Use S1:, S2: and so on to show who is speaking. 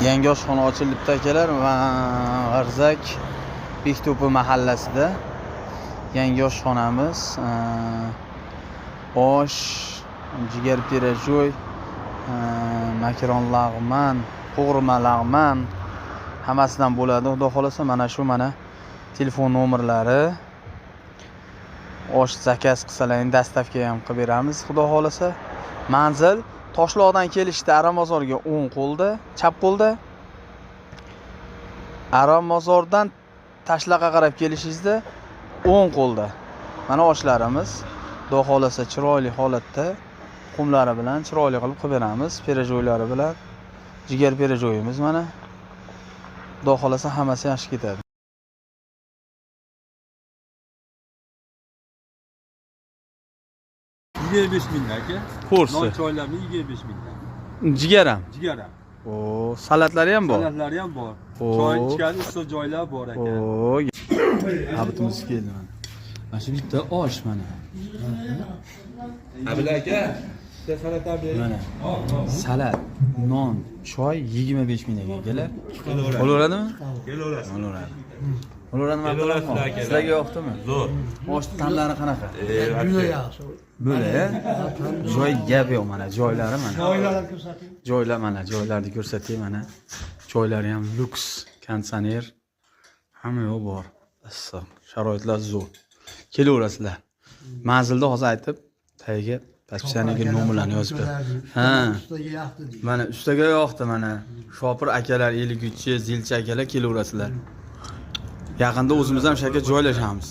S1: Yangi oshxona ochilibdi akalar. G'arzak Bekto'pi mahallasida yangi oshxonamiz. Osh, jigar pirajoy, makaron lag'man, qo'g'irma lag'man hammasidan bo'ladi. Xudo xolasa mana shu telefon nomerlari. Osh zakaz qilsalaring dastavka ham qilib beramiz. Xudo xolasa. Manzil Toshloqdan kelishda Aramozorga o'ng qo'lda, chap qo'lda. Aramozordan Tashlaqa qarab kelishingizda o'ng qo'lda. Mana oshlarimiz. Xudo xolasa chiroyli holatda qumlari bilan chiroyli qilib beramiz. Pirajoylari bilan jigar pirajoyimiz mana. Xudo xolasa hammasi yaxshi ketadi.
S2: 25 ming aka.
S1: Kursi.
S2: Non choylarni 25 mingdan.
S1: Jigaram.
S2: Jigaram.
S1: O, salatlari ham bor.
S2: Salatlari ham bor. Choy ichgan usta joylar bor aka.
S1: O, habitimiz keldi mana. Mana shu bitta osh mana.
S2: Abil aka, bitta salata bering.
S1: Mana. Salat, non, choy 25 mingga kelar. Bo'laveradimi?
S2: Kelaverasiz.
S1: Bo'laveradi. Bo'laveradimi Abdulloh? Sizlarga yoqdimi?
S2: Zo'r.
S1: Osh tanlari qanaqa?
S2: Juda
S3: yaxshi.
S1: Bo'ladi. Joy gap yo'q mana, joylari mana.
S3: Joylarni ko'rsating.
S1: Joylar mana, joylarni ko'rsatay mana. Joylari ham luks, konditsioner hamma yo'q bor. Issiq, sharoitlar zo'r. Kelaverasizlar. Manzilda hozir aytib, tagiga raspisiyaga nomerlarni yozib ber. Ha.
S3: Ustaga yoqdi deydi.
S1: Mana ustaga yoqdi mana. Shopir akalar, Eliguchi, Zilchi akalar kelaverasizlar. Yaqinda o'zimiz ham shaka joylashamiz.